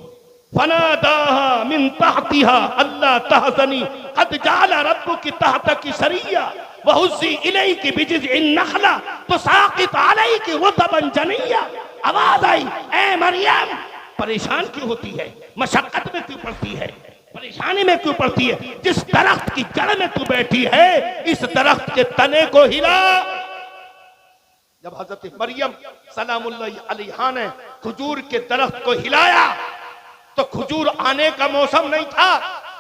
फनादाहा मिन तहतिहा अल्ला तहज़नी क़द जअल रब्बुकी तहतकी सरिया वहुज़्ज़ी इलैकी बिजिज़इन नख़ला तुसाक़ित अलैकी रुतबन जनिया। आवाज आई ऐ मरियम परेशान क्यों होती है, मशक्कत में क्यों पड़ती है, परेशानी में क्यों पड़ती है? जिस दरख्त की जड़ में तू बैठी है इस दरख्त के तने को हिला। जब हजरत मरियम सलामुल्लाहि अलैहा ने खजूर के दरख्त को हिलाया तो खजूर आने का मौसम नहीं था,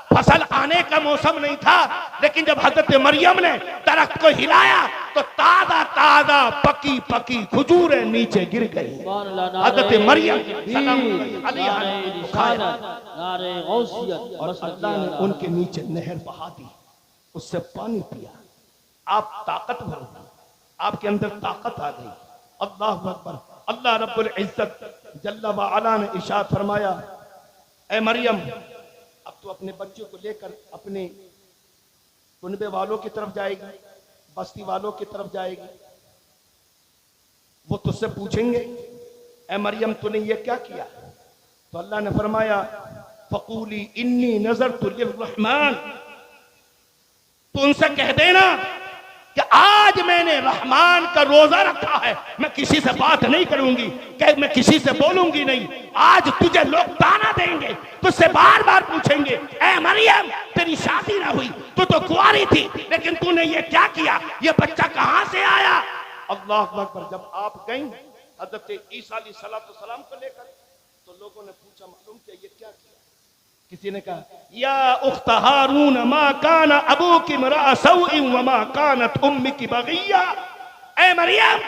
फसल आने का मौसम नहीं था, लेकिन जब हजरत मरियम ने दरख्त को हिलाया तो ताजा ताजा पकी पकी खजूरें नीचे गिर गई। हजरत मरियम सलामुल्लाहि अलैहा ने उठाया और अल्लाह ने उनके नीचे नहर बहा दी, उससे पानी पिया। आप ताकतवर हो, आपके अंदर ताकत आ गई। अल्लाहु अकबर। अल्लाह रब्बुल इज्जत जल्ल व अला ने इरशाद फरमाया ऐ मरियम अब तो अपने बच्चे को लेकर अपने कुनबे वालों की तरफ जाएगी, बस्ती वालों की तरफ जाएगी। वो तुझसे पूछेंगे ऐ मरियम तूने ये क्या किया? तो अल्लाह ने फरमाया फकूली इन्नी नज़रतु लिर्रहमान, तो उनसे कह देना कि आज मैंने रहमान का रोजा रखा है, मैं किसी से बात नहीं करूंगी, मैं किसी से बोलूंगी नहीं। आज तुझे लोग ताना देंगे, तुझसे बार बार पूछेंगे ऐ मरियम तेरी शादी ना हुई, तू तो कुंवारी थी, लेकिन तूने ये क्या किया, ये बच्चा कहां से आया? अल्लाह अकबर। जब आप गई हजरत ईसा अलैहिस्सलाम को लेकर तो लोगों ने पूछा मालूम किया ये क्या किया? किसी ने कहा या उख्त हारून मा काना अबूकी इम्रा सौइन व मा कानत उम्मुकी बगिया। ऐ मरियम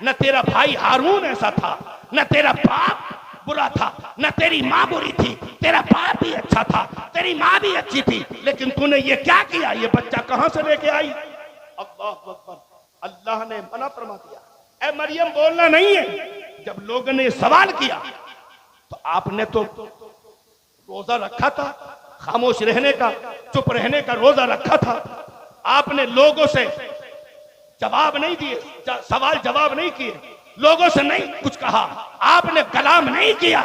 न तेरा भाई हारून ऐसा था, न तेरा बाप बुरा था, न तेरी माँ बुरी थी, तेरा बाप भी अच्छा था, तेरी माँ भी अच्छी थी, लेकिन तूने ये क्या किया? ये बच्चा कहां से लेके आई? अल्लाह अकबर, अल्लाह ने मना फरमा दिया, ए मरियम बोलना नहीं है। जब लोगों ने सवाल किया तो आपने तो रोजा रखा था, खामोश रहने का, चुप रहने का रोजा रखा था। आपने लोगों से जवाब नहीं दिए, सवाल जवाब नहीं किए, लोगों से नहीं कुछ कहा, आपने कलाम नहीं किया,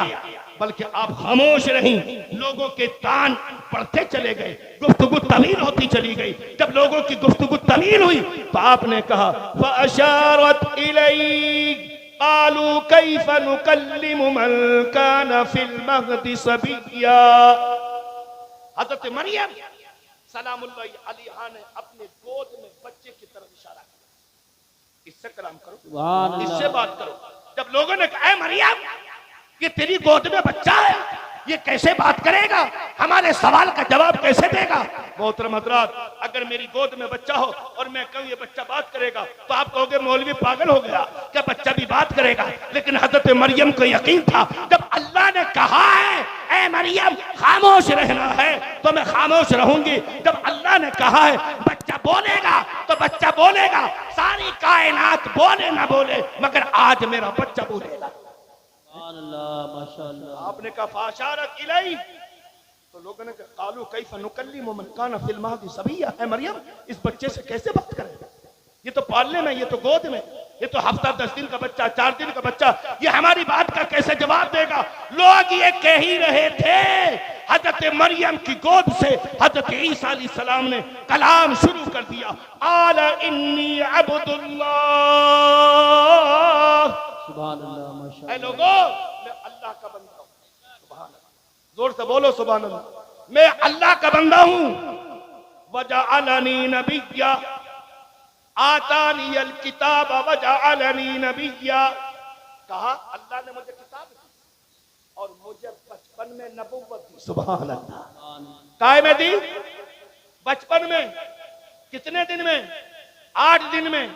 बल्कि आप खामोश रहीं। लोगों के तान बढ़ते चले गए, गुफ्तगू तवील होती चली गई। जब लोगों की गुफ्तगू तवील हुई तो आपने कहा फअशारत इलैहि क़ालू कैफ़ नुकल्लिमु मन कान फिल महदी सबिय्या। हज़रत मरियम सलामुल्लाहि अलैहा ने अपने गोद में बच्चे की तरफ इशारा किया, इससे कलाम करो, इससे बात करो। जब लोगों ने कहा, मरियम ये तेरी गोद में बच्चा है, ये कैसे बात करेगा, हमारे सवाल का जवाब कैसे देगा। मोहतरम हज़रात, अगर मेरी गोद में बच्चा हो और मैं कहूँ ये बच्चा बात करेगा तो आप कहोगे मौलवी पागल हो गया, क्या बच्चा भी बात करेगा। लेकिन हजरत मरियम को यकीन था, जब अल्लाह ने कहा है ए मरियम खामोश रहना है तो मैं खामोश रहूंगी। जब अल्लाह ने कहा है बच्चा बोलेगा तो बच्चा बोलेगा। सारी कायनात बोले ना बोले, मगर आज मेरा बच्चा बोलेगा। माशाअल्लाह। आपने कहा फाशारत इलैहि, तो लोगों ने कहा कालू कैफ़ नुकल्लिमु मन कान फिल महदी सबिय्या। है मरियम इस बच्चे से कैसे बात करेगा, ये तो पालने में, ये तो गोद में, ये तो हफ्ता 10 दिन का बच्चा, 4 दिन का बच्चा, ये हमारी बात का कैसे जवाब देगा। लोग ये कह ही रहे थे। हजरत मरियम की गोद से हजरत ईसा अलैहिस्सलाम ने कलाम शुरू कर दिया, आला इन्नी अब्दुल्लाह। सुभान अल्लाह, माशाअल्लाह। ऐ लोगों, मैं अल्लाह का बंदा हूं। सुभान अल्लाह, जोर से बोलो सुभान अल्लाह। मैं अल्लाह का बंदा हूं। वजअलनी नबिय्या, आतानी अल किताब वजअलनी नबिय्या। कहा अल्लाह ने मुझे किताब दी और मुझे बचपन में नबुव्वत दी। सुभान अल्लाह। काय में दी? बचपन में। कितने दिन में? 8 दिन में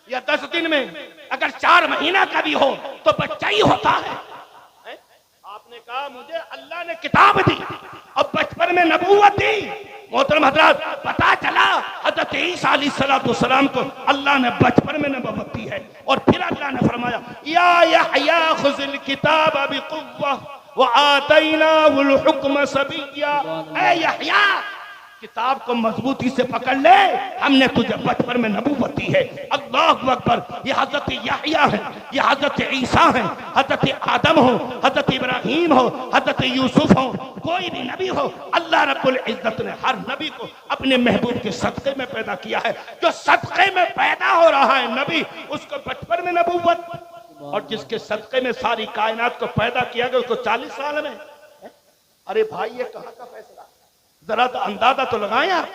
या 10 दिन में। अगर 4 महीना का भी हो तो बच्चा ही होता है। आपने कहा मुझे अल्लाह ने किताब दी और बचपन में नबूवत दी। मोहतरम हज़रात, पता चला हज़रत ईसा अलैहिस्सलाम को अल्लाह ने बचपन में नबूवत दी है। और फिर अल्लाह ने फरमाया या यहया खुज़िल किताब बिक़ुव्वा व आतैनाहुल हुक्म सबिय्या। ऐ यहया, किताब को मजबूती से पकड़ ले, हमने तुझे बचपन में नबूवत दी है। अल्लाहु अकबर। ये हजरत यहया है, ये हजरत ईसा है, हजरत आदम हो, हजरत इब्राहिम हो, हजरत यूसुफ हो, कोई भी नबी हो, अल्लाह रब्बुल इज्जत ने हर नबी को अपने महबूब के सदक़े में पैदा किया है। जो सदक़े में पैदा हो रहा है नबी, उसको बचपन में नबूवत, और जिसके सदक़े में सारी कायनात को पैदा किया गया उसको 40 साल में। अरे भाई, ये कहाँ का फैसला, जरा तो अंदाजा तो लगाएं आप,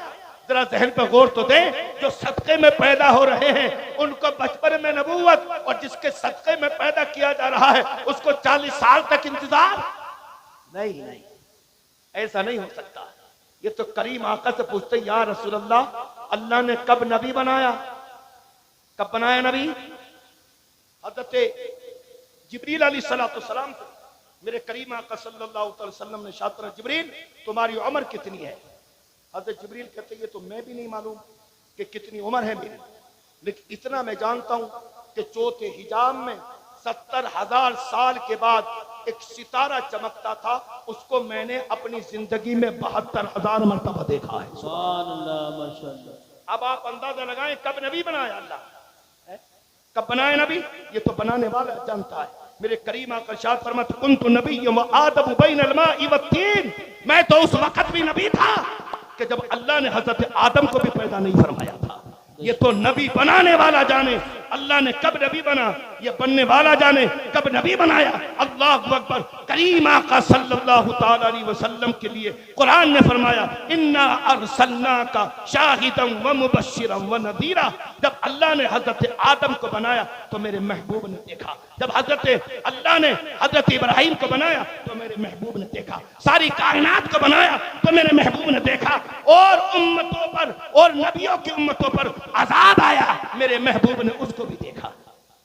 जरा जहन पर गौर तो दें। जो सदक़े में पैदा हो रहे हैं उनको बचपन में नबूवत, और जिसके सदक़े में पैदा किया जा रहा है उसको 40 साल तक इंतजार। नहीं नहीं, ऐसा नहीं हो सकता। ये तो करीम आका से पूछते या रसूल अल्लाह, अल्लाह ने कब नबी बनाया, कब बनाया नबी? हज़रत जिब्रील अलैहिस्सलाम से मेरे करीम आका सल्लल्लाहु अलैहि वसल्लम ने शातरा जिब्रील तुम्हारी उम्र कितनी है? हज़रत जिब्रील कहते ये तो मैं भी नहीं मालूम कि कितनी उम्र है मेरी, लेकिन इतना मैं जानता हूं कि चौथे हिजाब में 70,000 साल के बाद एक सितारा चमकता था, उसको मैंने अपनी जिंदगी में 72,000 मरतबा देखा है। सुभान अल्लाह, माशाअल्लाह। अब आप अंदाजा लगाएं कब नबी बनाया अल्लाह, कब बनाया नबी? ये तो बनाने वाला जानता है। मेरे करीम आका इरशाद फरमाते कुन्तु नबिय्यन व आदम बैनल माइ वत्तीन। मैं तो उस वक्त भी नबी था कि जब अल्लाह ने हजरत आदम को भी पैदा नहीं फरमाया था। ये तो नबी बनाने वाला जाने, अल्लाह ने कब नबी बना, ये बनने वाला जाने कब नबी बनाया। अल्लाहु अकबर। करीम आका सल्लल्लाहु ताला अलैहि वसल्लम के लिए कुरान ने फरमाया इन्ना अरसलनाका शाहिदन व मुबश्शिरन व नदीरा। जब अल्लाह ने हजरत आदम को बनाया तो मेरे महबूब ने देखा, जब हजरत अल्लाह ने हजरत इब्राहिम को बनाया तो मेरे महबूब ने देखा, सारी कायनात को बनाया तो मेरे महबूब ने देखा। और उम्मतों पर और नबियों की उम्मतों पर अजाब आया, मेरे महबूब ने उसको भी देखा।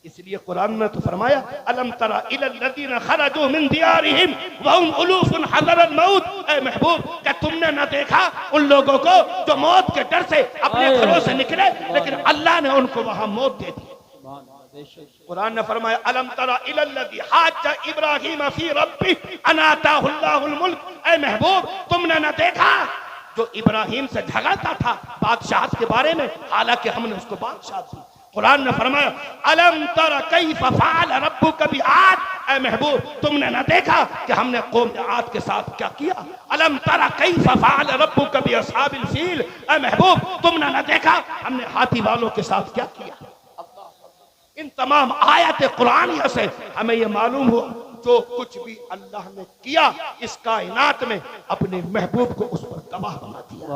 इसलिए कुरान में तो फरमाया अलम तरा इलल लदीना खरजू मिन दियारिहिम व हुम उलूफुन हज़रल मौत। ऐ महबूब, क्या तुमने न देखा उन लोगों को जो मौत के डर से अपने घरों से निकले, लेकिन अल्लाह ने उनको वहां मौत दे दी। कुरान ने फरमाया अलम तरा इलल लदी हाज इब्राहीम फी रब्बी अन आताहुल्लाहुल मुल्क। ऐ महबूब, तुमने न देखा जो इब्राहिम से झगड़ता था बादशाहत के बारे में, हालांकि हमने उसको बादशाहत दी। कुरान ने फरमाया अलम तरा कैफ फअल रब्बुका बिआद। ऐ महबूब, तुमने न देखा कि हमने कौम आद के साथ क्या किया। अलम तरा कैफ फअल रब्बुका बिअस्हाबिल फील। ऐ महबूब, तुमने न देखा हमने हाथी वालों के साथ क्या किया। इन तमाम आयत कुरानिया से हमें यह मालूम हुआ जो कुछ भी अल्लाह ने किया इस कायनात में, अपने महबूब को उस पर गवाह बना दिया।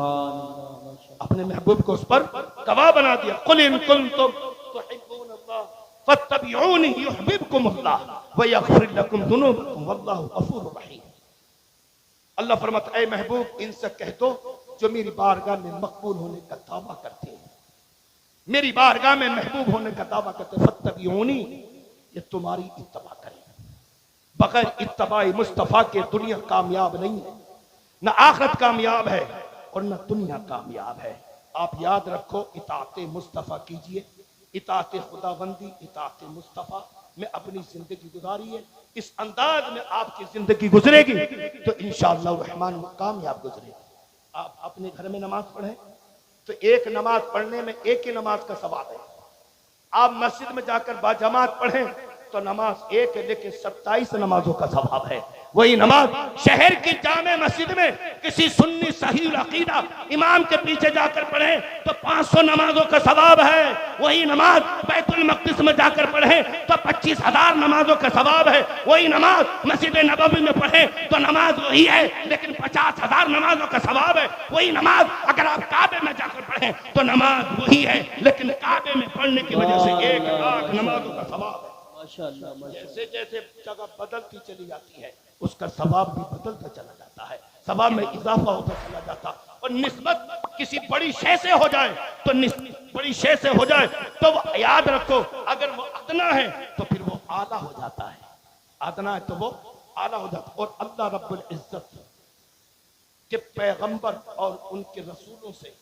अपने महबूब को उस पर गवाह बना दिया। कुल इन कुंतुम तुहिब्बूनल्लाह फत्तबिऊनी युहब्बुकुमुल्लाह व यगफिर लकुम दुनूबकुम वल्लाहु गफूरुर रहीम। अल्लाह फरमाता है, महबूब, इनसे कह दो जो मेरी बारगाह में मकबूल होने का दावा करते हैं, मेरी बारगाह में महबूब होने का दावा करते, फत्तबिऊनी, ये तुम्हारी इत्तबा करें। बगैर इत्तबाई मुस्तफा के दुनिया कामयाब नहीं है, न आखिरत कामयाब है और न दुनिया कामयाब है। आप याद रखो, इताअते मुस्तफा कीजिए, इताअते खुदाबंदी, इताअते मुस्तफा में अपनी जिंदगी गुजारी है। इस अंदाज में आपकी जिंदगी गुजरेगी तो इंशाअल्लाह रहमान कामयाब गुजरेगी। आप अपने घर में नमाज पढ़ें तो एक नमाज पढ़ने में एक ही नमाज का सवाब है। आप मस्जिद में जाकर बाजमात पढ़ें तो नमाज एक है, लेकिन 27 नमाजों का सवाब है। वही नमाज शहर की जामे मस्जिद में किसी सुन्नी सही अकीदा इमाम के पीछे जाकर पढ़े तो 500 नमाजों का सवाब है। वही नमाज बैतुल मक़दिस में जाकर पढ़े तो 25,000 नमाजों का सवाब है। वही नमाज मस्जिद नबवी में पढ़े तो नमाज वही है, लेकिन 50,000 नमाजों का सवाब है। वही नमाज अगर आप काबे में जाकर पढ़े तो नमाज वही है, लेकिन काबे में पढ़ने की वजह से 1,00,000 नमाजों का सवाब है। जैसे जैसे जगह बदलती चली जाती है उसका सवाब भी बदलता चला जाता है, सवाब में इजाफा होता चला जाता। और निस्बत किसी बड़ी शय से हो जाए तो बड़ी शय से हो जाए तो वो याद रखो, अगर वो अदना है तो फिर वो आला हो जाता है, अदना है तो वो आला हो जाता है। और अल्लाह रब्बुल इज्जत के पैगंबर और उनके रसूलों से,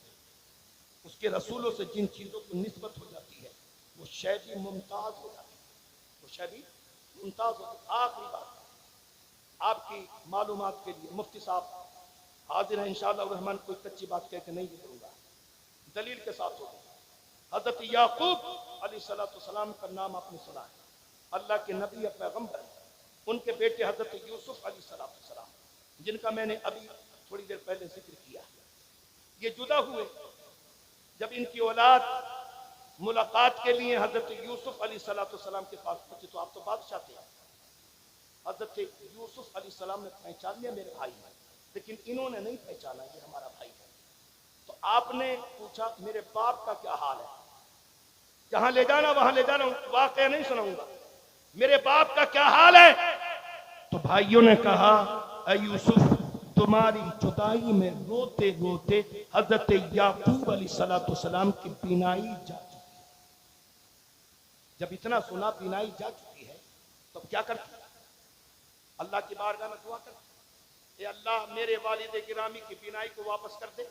उसके रसूलों से जिन चीजों को निस्बत हो जाती है वो शय भी मुमताज हो जाती है, वो शय भी मुमताज हो। आखिरी बात आपकी मालूमात के लिए, मुफ्ती साहब हाजिर है इंशाअल्लाह रहमान, कोई कच्ची बात कह के नहीं करूंगा, दलील के साथ होगा। हजरत याकूब अलैहिस्सलाम का नाम आपने सुना है, अल्लाह के नबी या पैगंबर, उनके बेटे हजरत यूसुफ अलैहिस्सलाम, जिनका मैंने अभी थोड़ी देर पहले जिक्र किया। ये जुदा हुए, जब इनकी औलाद मुलाकात के लिए हजरत यूसुफ अलैहिस्सलाम के पास पहुंचे तो आप तो बादशाह थे, हजरत यूसुफ अलैहिस्सलाम ने पहचान लिया मेरे भाई है, लेकिन इन्होंने नहीं पहचाना ये हमारा भाई है। तो आपने पूछा मेरे बाप का क्या हाल है, जहां ले जाना वहां ले जाना, वाकया नहीं सुनाऊंगा, मेरे बाप का क्या हाल है। तो भाइयों ने कहा ऐ यूसुफ, तुम्हारी जुदाई में रोते रोते हजरत याकूब अलैहिस्सलाम की बीनाई जा चुकी है। जब इतना सुना बीनाई जा चुकी है तो क्या करते, अल्लाह की बारगाह में दुआ करते, अल्लाह मेरे वालिद गिरामी की बीनाई को वापस कर दे,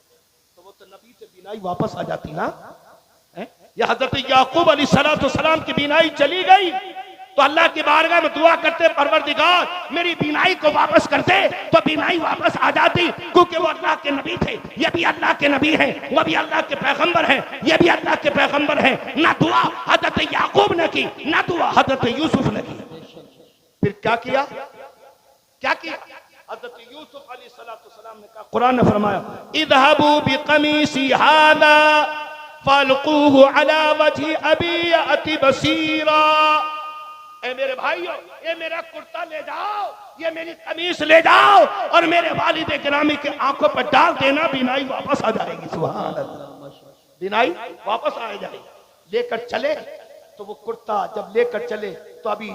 तो वो तो नबी से बीनाई वापस आ जाती ना। या हजरत याकूब अलैहिस्सलाम की बीनाई चली गई तो अल्लाह की बारगाह में दुआ करते, परवरदिगार मेरी बीनाई को वापस कर दे, तो बीनाई वापस आ जाती, क्योंकि वो अल्लाह के नबी थे, ये भी अल्लाह के नबी हैं, वो भी अल्लाह के पैगंबर हैं, ये भी अल्लाह के पैगंबर हैं। ना दुआ हजरत याकूब ने की, ना दुआ हजरत यूसुफ ने की। फिर क्या किया, क्या किया हजरत यूसुफ अलैहिस्सलाम ने कहा, कुरान ने फरमाया इज़हबू बिक़मीसी हादा फल्क़ूहु अला वजहि अबी याति बसीरा। ए मेरे भाइयों, ये मेरा कुर्ता ले जाओ, ये मेरी कमीज ले जाओ और मेरे वालिद गिरामी के आंखों पर डाल देना, बीनाई वापस आ जाएगी। सुभान अल्लाह, बीनाई वापस आ जाएगी। लेकर चले तो वो कुर्ता जब लेकर चले तो अभी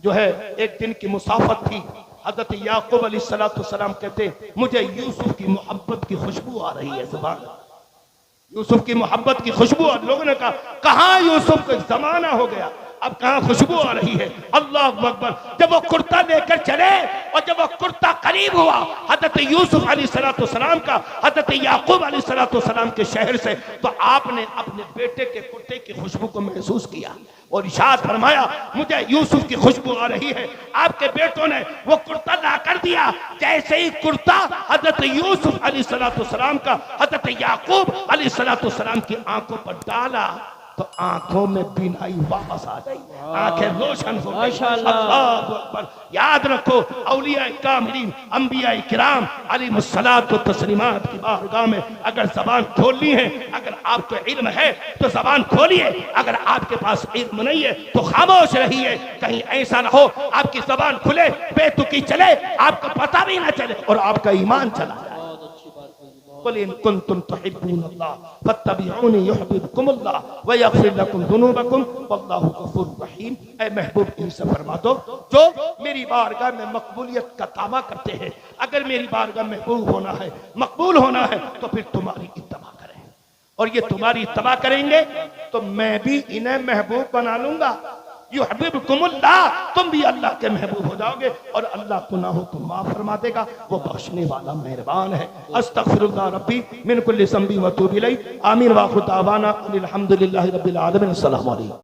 जो है एक दिन की मुसाफत थी। हजरत याकूब अलैहिस्सलाम कहते मुझे यूसुफ की मोहब्बत की खुशबू आ रही है। सुभान अल्लाह, यूसुफ की मोहब्बत की खुशबू। और लोगों ने कहा कहां यूसुफ का जमाना हो गया, अब कहाँ खुशबू आ रही है। अल्लाह अकबर। जब वो कुर्ता लेकर चले और जब वो कुर्ता करीब हुआ हजरत यूसुफ अलैहिस्सलाम का हजरत याकूब अलैहिस्सलाम के शहर से, तो आपने अपने बेटे के कुर्ते की खुशबू को महसूस किया और इरशाद फरमाया मुझे यूसुफ की खुशबू आ रही है। आपके बेटों ने वो कुर्ता ला कर दिया। जैसे ही कुर्ता हजरत यूसुफ अलैहिस्सलाम का हजरत याकूब अलैहिस्सलाम की आंखों पर डाला तो आंखों में बीनाई वापस आ गई, आंखें रोशन हो गई। अल्लाहु अकबर। याद रखो औलिया कामिलीन अंबिया किराम अलैहिमुस्सलातु तस्लीमात की बारगाह में अगर जबान खोलनी है, अगर आपको इल्म है तो जबान खोलिए, अगर आपके पास इल्म नहीं है तो खामोश रहिए। कहीं ऐसा ना हो आपकी जबान खुले बेतुकी चले, आपको पता भी ना चले और आपका ईमान चला जाए। कुल इन कुंतुम तुहिब्बूनल्लाह फत्तबिऊनी युहिब्बुकुमुल्लाह व यगफिर लकुम दुनूबकुम वल्लाहु गफूरुर रहीम। ऐ महबूब इनसे फरमा दो जो मेरी बारगाह में मकबूलियत का दावा करते हैं, अगर मेरी बारगाह में महबूब होना है, मकबूल होना है तो फिर तुम्हारी इत्तबा करें, और ये तुम्हारी इत्तबा करेंगे तो मैं भी इन्हें महबूब बना लूंगा। युहिब्बुकुमुल्लाह, तुम भी अल्लाह के महबूब हो जाओगे और अल्लाह गुनाहों को माफ फरमा देगा, वो बख्शने वाला मेहरबान है। अस्तगफिरुल्लाह रब्बी मिन कुल्लि ज़ंबि व अतूबु इलैहि। आमीन व आखिरु दावाना अनिल हम्दुलिल्लाहि रब्बिल आलमीन। अस्सलामु अलैकुम।